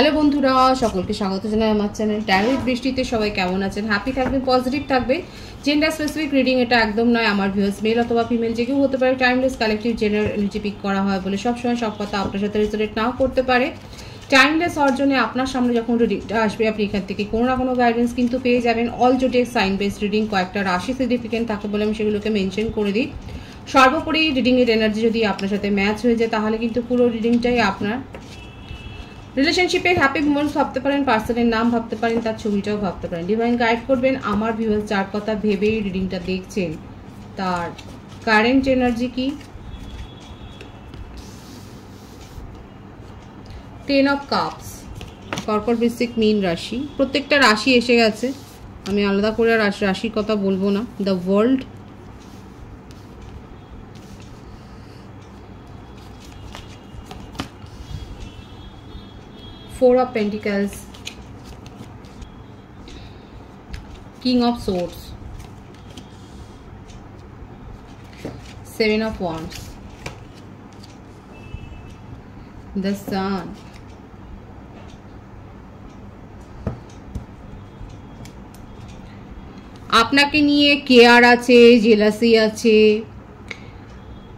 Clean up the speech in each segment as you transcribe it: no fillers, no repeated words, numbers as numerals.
Hello বন্ধুরা, সকলকে স্বাগত জানাই আমার চ্যানেল ট্যারো উইথ বৃষ্টিতে। সবাই কেমন আছেন? হ্যাপি থাকবেন, পজিটিভ থাকবেন। জেন্ডার স্পেসিফিক রিডিং এটা একদম নয়। আমার ভিউয়ার্স মেল অথবা ফিমেল যে কেউ হতে পারে। Timeless collective general energy pick করা হয় বলে সবসময় সব কথা আপনার সাথে রিলেট নাও করতে পারে। টাইমলেস হওয়ার জন্য আপনার সামনে যখন রিডিংটা আসবে আপনি এখান থেকে কোনো না কোনো গাইডেন্স কিন্তু পেয়ে যাবেন। অল জোটেক সাইন বেসড রিডিং, কয়েকটা রাশি সিগনিফিকেন্ট থাকে বলে আমি সেগুলোকে মেনশন করে দিই। সর্বোপরি রিডিংয়ের এনার্জি যদি আপনার সাথে ম্যাচ হয়ে যায় তাহলে কিন্তু পুরো রিডিংটাই আপনার। রিলেশনশিপে হ্যাপি মোমেন্টস ভাবতে পারেন, পার্সনের নাম ভাবতে পারেন, তার ছবিটাও ভাবতে পারেন। ডিভাইন গাইড করবেন। আমার ভিউয়ার্স যার কথা ভেবেই রিডিংটা দেখছেন তার কারেন্ট এনার্জি কি? 10 অফ কাপস, কর্কট, বৃশ্চিক, মীন রাশি। প্রত্যেকটা রাশি এসে গেছে, আমি আলাদা করে রাশির কথা বলবো না। The world, Four of Pentacles, King of Swords, Seven of Wands, the Sun, আপনাকে নিয়ে কেয়ার আছে, জেলাসি আছে।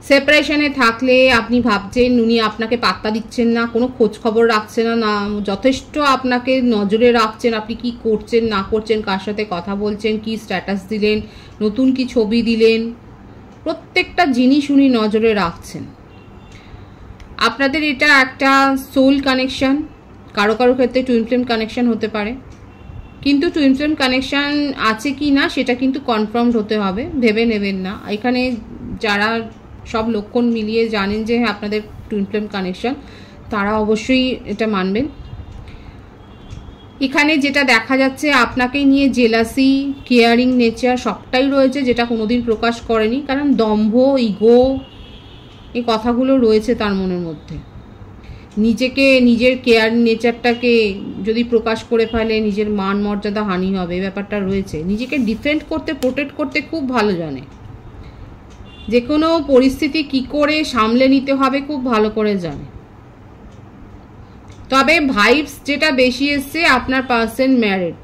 সেপারেশনে থাকলে আপনি ভাবছেন উনি আপনাকে পাত্তা দিচ্ছেন না, কোনো খোঁজ খবর রাখছে না, যথেষ্ট আপনাকে নজরে রাখছেন আপনি কি করছেন না করছেন, কার সাথে কথা বলছেন, কি স্ট্যাটাস দিলেন, নতুন কি ছবি দিলেন, প্রত্যেকটা জিনিস উনি নজরে রাখছেন। আপনাদের এটা একটা সোল কানেকশন, কারো কারো ক্ষেত্রে টুইন ফ্লেম কানেকশন হতে পারে, কিন্তু টুইন ফ্লেম কানেকশন আছে কি না সেটা কিন্তু কনফার্মড হতে হবে, ভেবে নেবেন না। এখানে যারা সব লক্ষণ মিলিয়ে জানেন যে হ্যাঁ আপনাদের টুইন ফ্লেম কানেকশন, তারা অবশ্যই এটা মানবেন। এখানে যেটা দেখা যাচ্ছে আপনাকে নিয়ে জেলাসি, কেয়ারিং নেচার সবটাই রয়েছে, যেটা কোনোদিন প্রকাশ করেনি, কারণ দম্ভ, ইগো এই কথাগুলো রয়েছে তার মনের মধ্যে। নিজেকে, নিজের কেয়ারিং নেচারটাকে যদি প্রকাশ করে ফেলে নিজের মান মর্যাদা হানি হবে, এই ব্যাপারটা রয়েছে। নিজেকে ডিফেন্ড করতে, প্রোটেক্ট করতে খুব ভালো জানে, যে কোনো পরিস্থিতি কি করে সামলে নিতে হবে খুব ভালো করে জানে। তবে ভাইবস যেটা বেশি এসছে আপনার পার্সন ম্যারিড,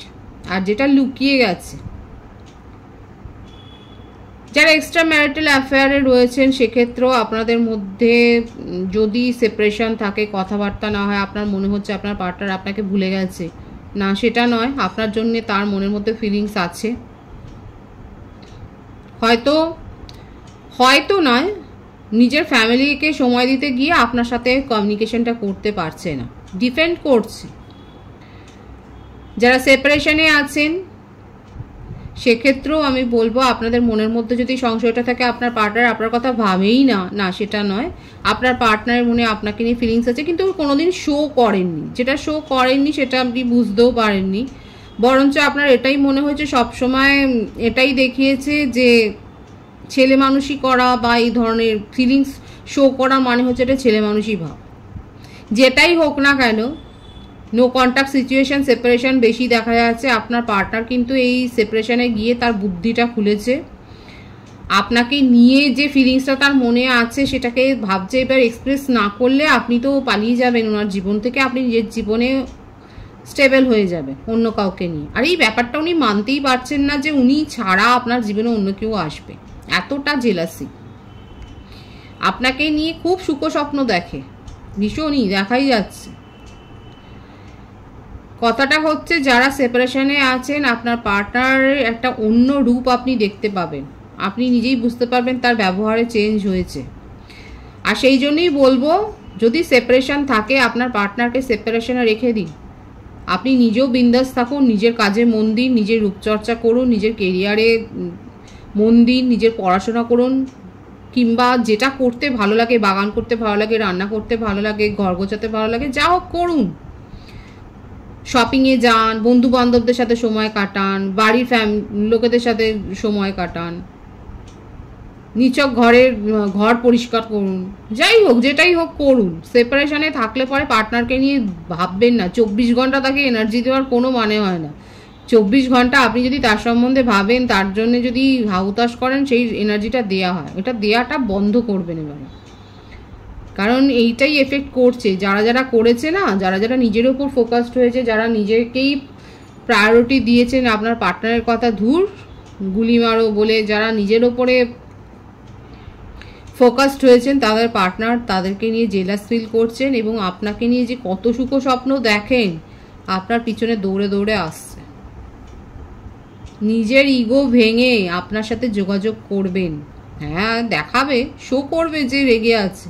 আর যেটা লুকিয়ে গেছে যারা এক্সট্রা ম্যারিটাল অ্যাফেয়ারে রয়েছেন সেক্ষেত্রেও আপনাদের মধ্যে যদি সেপারেশন থাকে, কথাবার্তা না হয়, আপনার মনে হচ্ছে আপনার পার্টনার আপনাকে ভুলে গেছে, না সেটা নয়, আপনার জন্য তার মনের মধ্যে ফিলিংস আছে। হয়তো নয়, নিজের ফ্যামিলিকে সময় দিতে গিয়ে আপনার সাথে কমিউনিকেশনটা করতে পারছে না, ডিফেন্ড করছে। যারা সেপারেশনে আছেন সেক্ষেত্রেও আমি বলবো আপনাদের মনের মধ্যে যদি সংশয়টা থাকে আপনার পার্টনার আপনার কথা ভাবেই না, না সেটা নয়, আপনার পার্টনারের মনে আপনাকে নিয়ে ফিলিংস আছে, কিন্তু কোনোদিন শো করেননি। যেটা শো করেননি সেটা আপনি বুঝতেও পারেননি, বরঞ্চ আপনার এটাই মনে হয়েছে সবসময়, এটাই দেখিয়েছে যে ছেলে মানুষই করা বা এই ধরনের ফিলিংস শো করা মানে হচ্ছে এটা ছেলে মানুষই ভাব। যেটাই হোক না কেন, নো কন্ট্যাক্ট সিচুয়েশন, সেপারেশন বেশি দেখা যাচ্ছে। আপনার পার্টনার কিন্তু এই সেপারেশনে গিয়ে তার বুদ্ধিটা খুলেছে, আপনাকে নিয়ে যে ফিলিংসটা তার মনে আছে সেটাকে ভাবছে। এবার এক্সপ্রেস না করলে আপনি তো পালিয়ে যাবেন ওনার জীবন থেকে, আপনি নিজের জীবনে স্টেবল হয়ে যাবে অন্য কাউকে নিয়ে। আর এই ব্যাপারটা উনি মানতেই পারছেন না যে উনি ছাড়া আপনার জীবনে অন্য কেউ আসবে, এতটা জেলাসি। আপনাকে নিয়ে খুব সুখ স্বপ্ন দেখে, ভীষণই দেখাই যাচ্ছে। কথাটা হচ্ছে যারা সেপারেশনে আছেন আপনার পার্টনারের একটা অন্য রূপ আপনি দেখতে পাবেন, আপনি নিজেই বুঝতে পারবেন তার ব্যবহারে চেঞ্জ হয়েছে। আর সেই জন্যই বলবো যদি সেপারেশন থাকে আপনার পার্টনারকে সেপারেশনে রেখে দিন, আপনি নিজেও বিন্দাস থাকুন, নিজের কাজে মন দিন, নিজের রূপচর্চা করুন, নিজের কেরিয়ারে মন দিন, নিজের পড়াশোনা করুন, কিংবা যেটা করতে ভালো লাগে, বাগান করতে ভালো লাগে, রান্না করতে ভালো লাগে, ঘর গোছাতে ভালো লাগে, যা হোক করুন। শপিংয়ে যান, বন্ধু বান্ধবদের সাথে সময় কাটান, বাড়ির লোকেদের সাথে সময় কাটান, নিচক ঘর পরিষ্কার করুন, যাই হোক যেটাই হোক করুন। সেপারেশনে থাকলে পরে পার্টনারকে নিয়ে ভাববেন না, 24 ঘন্টা তাকে এনার্জি দেওয়ার কোনো মানে হয় না। 24 ঘন্টা আপনি যদি তার সম্বন্ধে ভাবেন, তার জন্য যদি হাউতাশ করেন, সেই এনার্জিটা দেয়া হয়, এটা দেয়াটা বন্ধ করবেন। এবারে কারণ এইটাই এফেক্ট করছে, যারা যারা করেছে না, যারা যারা নিজের উপর ফোকাসড হয়েছে, যারা নিজেকেই প্রায়োরিটি দিয়েছেন, আপনার পার্টনারের কথা ধুর গুলি মারো বলে যারা নিজের ওপরে ফোকাসড হয়েছেন, তাদের পার্টনার তাদেরকে নিয়ে জেলাস ফিল করছেন এবং আপনাকে নিয়ে যে কত সুখ স্বপ্ন দেখেন আপনার পিছনে দৌড়ে দৌড়ে আসছে। নিজের ইগো ভেঙে আপনার সাথে যোগাযোগ করবেন, হ্যাঁ দেখাবে, শো করবে যে রেগে আছে,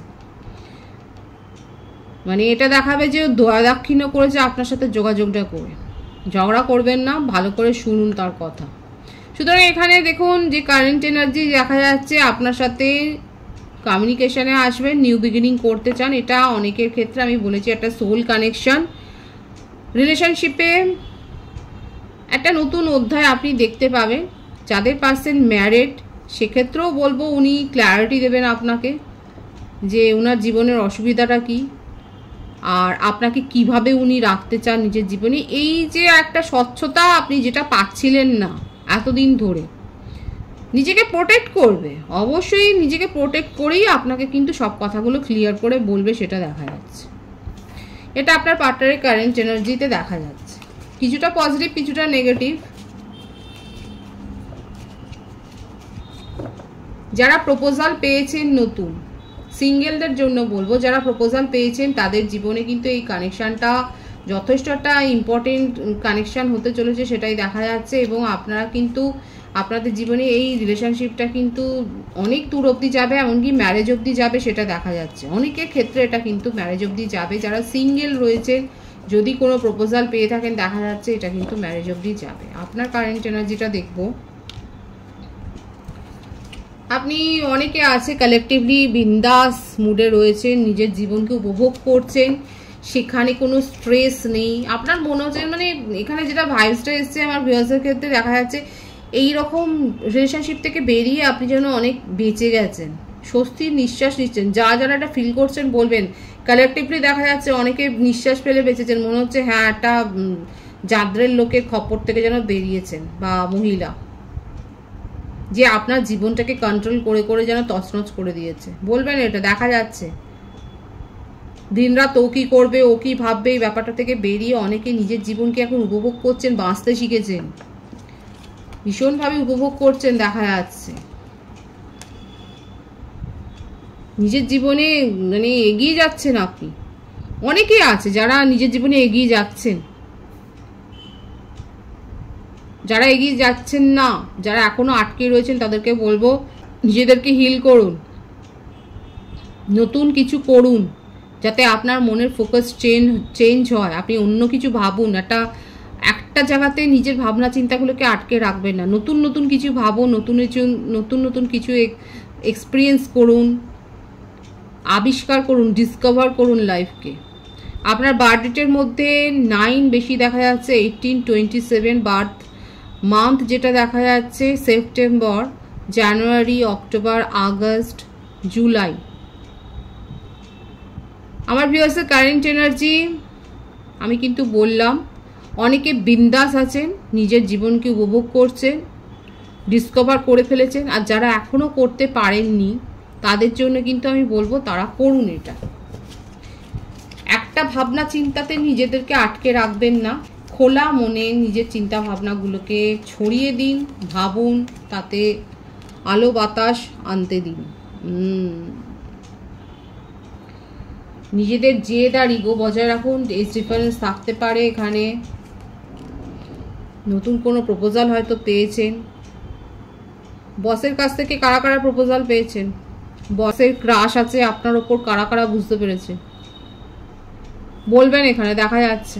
মানে এটা দেখাবে যে দয়া দাক্ষিণ্য করেছে আপনার সাথে যোগাযোগটা করে। ঝগড়া করবেন না, ভালো করে শুনুন তার কথা। সুতরাং এখানে দেখুন যে কারেন্ট এনার্জি দেখা যাচ্ছে আপনার সাথে কমিউনিকেশনে আসবেন, নিউ বিগিনিং করতে চান। এটা অনেকের ক্ষেত্রে আমি বলেছি একটা সোল কানেকশন, রিলেশনশিপে একটা নতুন অধ্যায় আপনি দেখতে পাবেন। যাদের পার্সন ম্যারিড সেক্ষেত্রেও বলবো উনি ক্ল্যারিটি দেবেন আপনাকে যে ওনার জীবনের অসুবিধাটা কি আর আপনাকে কিভাবে উনি রাখতে চান নিজের জীবনে। এই যে একটা স্বচ্ছতা আপনি যেটা পাচ্ছিলেন না এতদিন ধরে, নিজেকে প্রোটেক্ট করবে, অবশ্যই নিজেকে প্রোটেক্ট করেই আপনাকে কিন্তু সব কথাগুলো ক্লিয়ার করে বলবে, সেটা দেখা যাচ্ছে। এটা আপনার পার্টনারের কারেন্ট এনার্জিতে দেখা যাচ্ছে, কিছুটা পজিটিভ কিছুটা নেগেটিভ। যারা প্রপোজাল পেয়েছেন নতুন, সিঙ্গেলদের জন্য বলবো, যারা প্রপোজাল পেয়েছেন তাদের জীবনে কিন্তু এই কানেকশানটা যথেষ্ট একটা ইম্পর্টেন্ট কানেকশান হতে চলেছে, সেটাই দেখা যাচ্ছে। এবং আপনারা কিন্তু আপনাদের জীবনে এই রিলেশনশিপটা কিন্তু অনেক দূর অবধি যাবে, এমনকি ম্যারেজ অবধি যাবে, সেটা দেখা যাচ্ছে। অনেকের ক্ষেত্রে এটা কিন্তু ম্যারেজ অবধি যাবে। যারা সিঙ্গেল রয়েছেন, যদি কোনো প্রপোজাল পেয়ে থাকেন, দেখা যাচ্ছে এটা কিন্তু ম্যারেজ অবধি যাবে। আপনার কারেন্ট এনার্জিটা দেখবো। আপনি অনেকে আছে কালেকটিভলি বিন্দাস মুডে রয়েছেন, নিজের জীবনকে উপভোগ করছেন, সেখানে কোনো স্ট্রেস নেই। আপনার মনে হচ্ছে মানে এখানে যেটা ভাইবসটা এসছে আমার ভিউয়ার্সের ক্ষেত্রে দেখা যাচ্ছে, এই রকম রিলেশনশিপ থেকে বেরিয়ে আপনি যেন অনেক বেঁচে গেছেন, স্বস্তির নিঃশ্বাস নিচ্ছেন। যারা যারা এটা ফিল করছেন বলবেন। কালেকটিভলি দেখা যাচ্ছে অনেকে নিঃশ্বাস ফেলে বেঁচেছেন, মনে হচ্ছে হ্যাঁ একটা জাদ্রের লোকের খপ্পর থেকে যেন বেরিয়েছেন, বা মহিলা যে আপনার জীবনটাকে কন্ট্রোল করে করে যেন তছনছ করে দিয়েছে, বলবেন এটা দেখা যাচ্ছে। দিনরাত ও কি করবে, ও কি ভাববে, এই ব্যাপারটা থেকে বেরিয়ে অনেকে নিজের জীবনকে এখন উপভোগ করছেন, বাঁচতে শিখেছেন, ভীষণভাবে উপভোগ করছেন দেখা যাচ্ছে। নিজের জীবনে মানে এগিয়ে যাচ্ছেন আপনি। অনেকেই আছে যারা নিজের জীবনে এগিয়ে যাচ্ছেন, যারা এগিয়ে যাচ্ছেন না, যারা এখনো আটকে রয়েছেন, তাদেরকে বলবো নিজেদেরকে হিল করুন, নতুন কিছু করুন, যাতে আপনার মনের ফোকাস চেঞ্জ হয়। আপনি অন্য কিছু ভাবুন, একটা জায়গাতে নিজের ভাবনা চিন্তাগুলোকে আটকে রাখবেন না। নতুন নতুন কিছু ভাবুন, নতুন নতুন কিছু এক্সপিরিয়েন্স করুন, আবিষ্কার করুন, ডিসকভার করুন লাইফকে। আপনার বার্থ ডেটের মধ্যে 9 বেশি দেখা যাচ্ছে, 18, 27 বার্থ মান্থ যেটা দেখা যাচ্ছে সেপ্টেম্বর, জানুয়ারি, অক্টোবর, আগস্ট, জুলাই। আমার ভিউয়ার্সের কারেন্ট এনার্জি আমি কিন্তু বললাম, অনেকে বিন্দাস আছেন, নিজের জীবনকে উপভোগ করছেন, ডিসকভার করে ফেলেছেন। আর যারা এখনো করতে পারেননি তাদের জন্য কিন্তু আমি বলবো তারা করুন এটা। একটা ভাবনা চিন্তাতে নিজেদেরকে আটকে রাখবেন না, খোলা মনে নিজের চিন্তা ভাবনাগুলোকে ছড়িয়ে দিন, ভাবুন, তাতে আলো বাতাস আনতে দিন। নিজেদের জেদ আর ইগো বজায় রাখুন, এজ ডিফারেন্স থাকতে পারে এখানে। নতুন কোনো প্রপোজাল হয়তো পেয়েছেন, বসের কাছ থেকে কারা কারা প্রপোজাল পেয়েছেন, বসের ক্রাশ আছে আপনার ওপর, কারা কারা বুঝতে পেরেছে বলবেন, এখানে দেখা যাচ্ছে।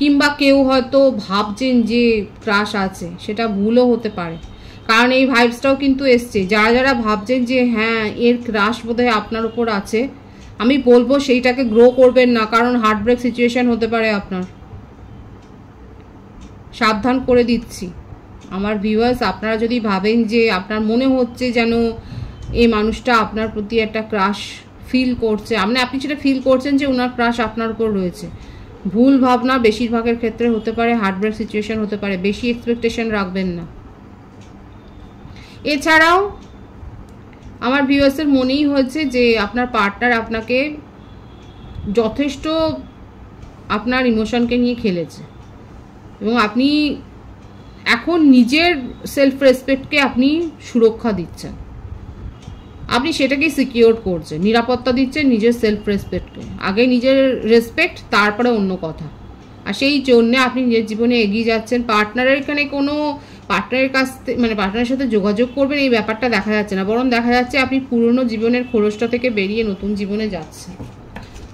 কিংবা কেউ হয়তো ভাবছেন যে ক্রাশ আছে, সেটা ভুলও হতে পারে, কারণ এই ভাইবসটাও কিন্তু এসছে। যারা যারা ভাবছেন যে হ্যাঁ এর ক্রাশ বোধহয় আপনার ওপর আছে, আমি বলবো সেইটাকে গ্রো করবেন না, কারণ হার্টব্রেক সিচুয়েশন হতে পারে আপনার, সাবধান করে দিচ্ছি। আমার ভিউয়ার্স, আপনারা যদি ভাবেন যে আপনার মনে হচ্ছে যেন এই মানুষটা আপনার প্রতি একটা ক্রাশ ফিল করছে, আপনি সেটা ফিল করছেন যে ওনার ক্রাশ আপনার উপর রয়েছে, ভুল ভাবনা বেশিরভাগের ক্ষেত্রে হতে পারে, হার্টব্রেক সিচুয়েশন হতে পারে, বেশি এক্সপেকটেশন রাখবেন না। এছাড়াও আমার ভিউয়ার্সের মনেই হয়েছে যে আপনার পার্টনার আপনাকে যথেষ্ট আপনার ইমোশনকে নিয়ে খেলেছে এবং আপনি এখন নিজের সেলফ রেসপেক্টকে আপনি সুরক্ষা দিচ্ছেন, আপনি সেটাকেই সিকিউর করছেন, নিরাপত্তা দিচ্ছেন নিজের সেলফ রেসপেক্টকে। আগে নিজের রেসপেক্ট, তারপরে অন্য কথা। আর সেই জন্যে আপনি নিজের জীবনে এগিয়ে যাচ্ছেন। পার্টনারের এখানে কোনো পার্টনারের কাছ থেকে মানে পার্টনারের সাথে যোগাযোগ করবেন এই ব্যাপারটা দেখা যাচ্ছে না, বরং দেখা যাচ্ছে আপনি পুরনো জীবনের খোলসটা থেকে বেরিয়ে নতুন জীবনে যাচ্ছেন।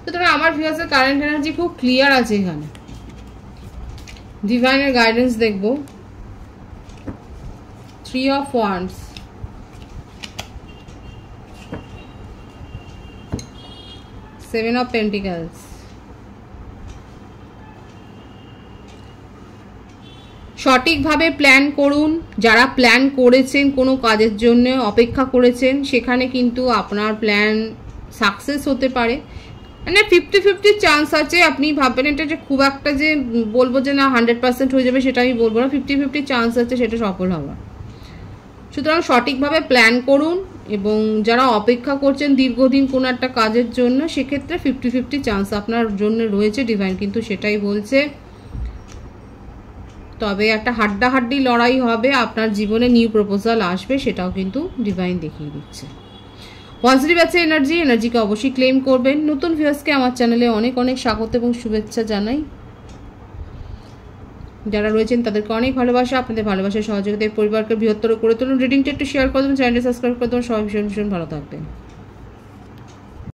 সুতরাং আমার ভিউয়ার্সের কারেন্ট এনার্জি খুব ক্লিয়ার আছে এখানে। ডিভাইনের গাইডেন্স দেখব। 3 of Wands, Seven of Pentacles, সঠিকভাবে প্ল্যান করুন। যারা প্ল্যান করেছেন কোনো কাজের জন্য অপেক্ষা করেছেন, সেখানে কিন্তু আপনার প্ল্যান সাকসেস হতে পারে। মানে 50-50 চান্স আছে। আপনি ভাববেন এটা যে খুব একটা যে বলবো যে না 100% হয়ে যাবে সেটা আমি বলবো না, 50-50 চান্স আছে সেটা সফল হওয়ার। সুতরাং সঠিকভাবে প্ল্যান করুন এবং যারা অপেক্ষা করছেন দীর্ঘদিন কোনো একটা কাজের জন্য, সেক্ষেত্রে 50-50 চান্স আপনার জন্য রয়েছে। ডিভাইন কিন্তু সেটাই বলছে। তবে একটা হাড্ডাহাড্ডি লড়াই হবে, আপনার জীবনে নিউ প্রপোজাল আসবে, সেটাও কিন্তু ডিভাইন দেখিয়ে দিচ্ছে। পজিটিভ আছে এনার্জিকে অবশ্যই ক্লেম করবেন। নতুন ভিউয়ার্সকে আমার চ্যানেলে অনেক অনেক স্বাগত এবং শুভেচ্ছা জানাই। যারা রয়েছেন তাদেরকে অনেক ভালোবাসা। আপনাদের ভালোবাসার সহযোগিতায় পরিবারকে বৃহত্তর করে তুলুন। রিডিংটা একটু শেয়ার করে দেবেন, চ্যানেলটি সাবস্ক্রাইব করে দেবেন। সবাই ভীষণ ভীষণ ভালো থাকবেন।